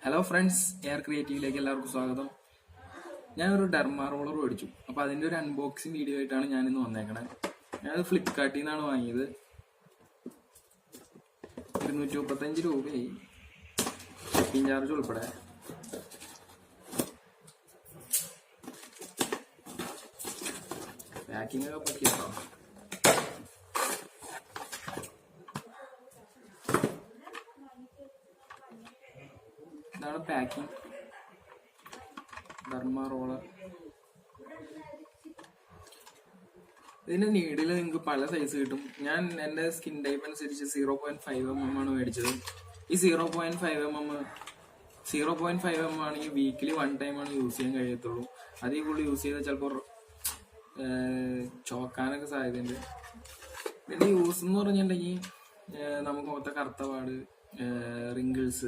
Hello friends, air ക്രിയേറ്റീവിലേക്ക് എല്ലാവർക്കും സ്വാഗതം. ഞാനൊരു ഡെർമാറോളർ മേടിച്ചു. അപ്പോൾ അതിൻ്റെ ഒരു അൺബോക്സിങ് വീഡിയോ ആയിട്ടാണ് ഞാനിന്ന് വന്നേക്കണേ. ഞാനത് ഫ്ലിപ്കാർട്ടിൽ നിന്നാണ് വാങ്ങിയത്. 235 രൂപയായി, ഷിപ്പിംഗ് ചാർജ് ഉൾപ്പെടെ. പാക്കിംഗ് ഒക്കെ പറ്റിയോ? ഇതാണ് പാക്കിംഗ്. ഡെർമാറോളർ. ഇതിന്റെ നീഡിൽ നിങ്ങൾക്ക് പല സൈസ് കിട്ടും. ഞാൻ എൻ്റെ സ്കിൻ ടൈപ്പ് അനുസരിച്ച് 0.5 mm ആണ് മേടിച്ചത്. ഈ 0.5 mm ആണെങ്കിൽ വീക്കിലി 1 time ആണ് യൂസ് ചെയ്യാൻ കഴിയത്തുള്ളൂ. അതിൽ കൂടുതൽ യൂസ് ചെയ്താൽ ചിലപ്പോൾ ചോക്കാനൊക്കെ സാധ്യതയുണ്ട്. ഇതിന്റെ യൂസ് എന്ന് പറഞ്ഞിട്ടുണ്ടെങ്കിൽ നമുക്ക് മൊത്തം കറുത്തപാട്, wrinkles,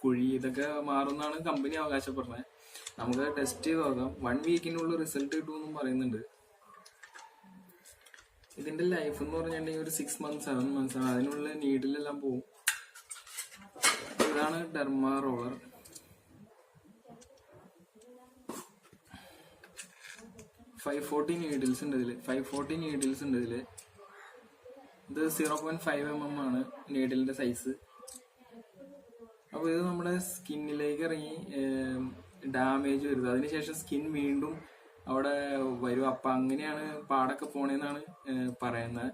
കുഴി ഇതൊക്കെ മാറുന്നാണ് കമ്പനി അവകാശപ്പെടുന്നത്. നമുക്ക് ടെസ്റ്റ് ചെയ്ത് നോക്കാം. 1 വീക്കിനുള്ളിൽ റിസൾട്ട് കിട്ടുമെന്നും പറയുന്നുണ്ട്. ഇതിന്റെ ലൈഫ് എന്ന് പറഞ്ഞിട്ടുണ്ടെങ്കിൽ ഒരു 6 months 7 months ആണ്. അതിനുള്ള നീഡിലെല്ലാം പോവും. ഇതാണ് ഡെർമാറോളർ. $540 നീഡിൽസ് ഉണ്ട് ഇതില്. 540 നീഡിൽസ് ഉണ്ട് ഇതില്. ഇത് 0.5 mm ആണ് നീഡിലിന്റെ സൈസ്. അപ്പൊ ഇത് നമ്മുടെ സ്കിന്നിലേക്ക് ഇറങ്ങി ഡാമേജ് വരുന്നത്. അതിനുശേഷം സ്കിൻ വീണ്ടും അവിടെ വരും. അപ്പൊ അങ്ങനെയാണ് പാടൊക്കെ പോണേന്നാണ് പറയുന്നത്.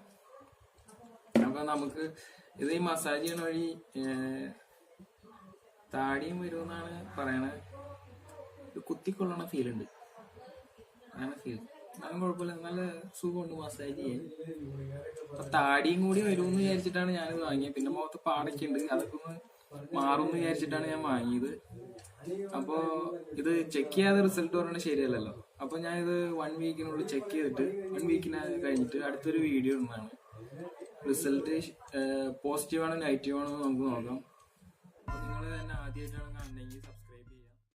അപ്പൊ നമുക്ക് ഇത് ഈ മസാജ് ചെയ്യണ വഴി താടിയും വരുമെന്നാണ് പറയണത്. കുത്തിക്കൊള്ളണ ഫീൽ ഉണ്ട്. അങ്ങനെ ഫീൽ നല്ല കുഴപ്പമില്ല, നല്ല സുഖമുണ്ട് മസാജ് ചെയ്യാൻ. അപ്പൊ താടിയും കൂടി വരുമെന്ന് വിചാരിച്ചിട്ടാണ് ഞാനിത് വാങ്ങിയത്. പിന്നെ മുഖത്ത് പാടൊക്കെ ഉണ്ട്, അതൊക്കെ ഒന്ന് മാറുമെന്ന് വിചാരിച്ചിട്ടാണ് ഞാൻ വാങ്ങിയത്. അപ്പോ ഇത് ചെക്ക് ചെയ്യാതെ റിസൾട്ട് പറയണത് ശരിയല്ലല്ലോ. അപ്പൊ ഞാൻ ഇത് 1 വീക്കിനുള്ളിൽ ചെക്ക് ചെയ്തിട്ട് 1 വീക്കിന് കഴിഞ്ഞിട്ട് അടുത്തൊരു വീഡിയോ ഇടുന്നതാണ്. റിസൾട്ട് പോസിറ്റീവ് ആണോ നെഗറ്റീവ് ആണോ നമുക്ക് നോക്കാം. നിങ്ങൾ തന്നെ ആദ്യമായിട്ടാണ് കാണുന്നതെങ്കിൽ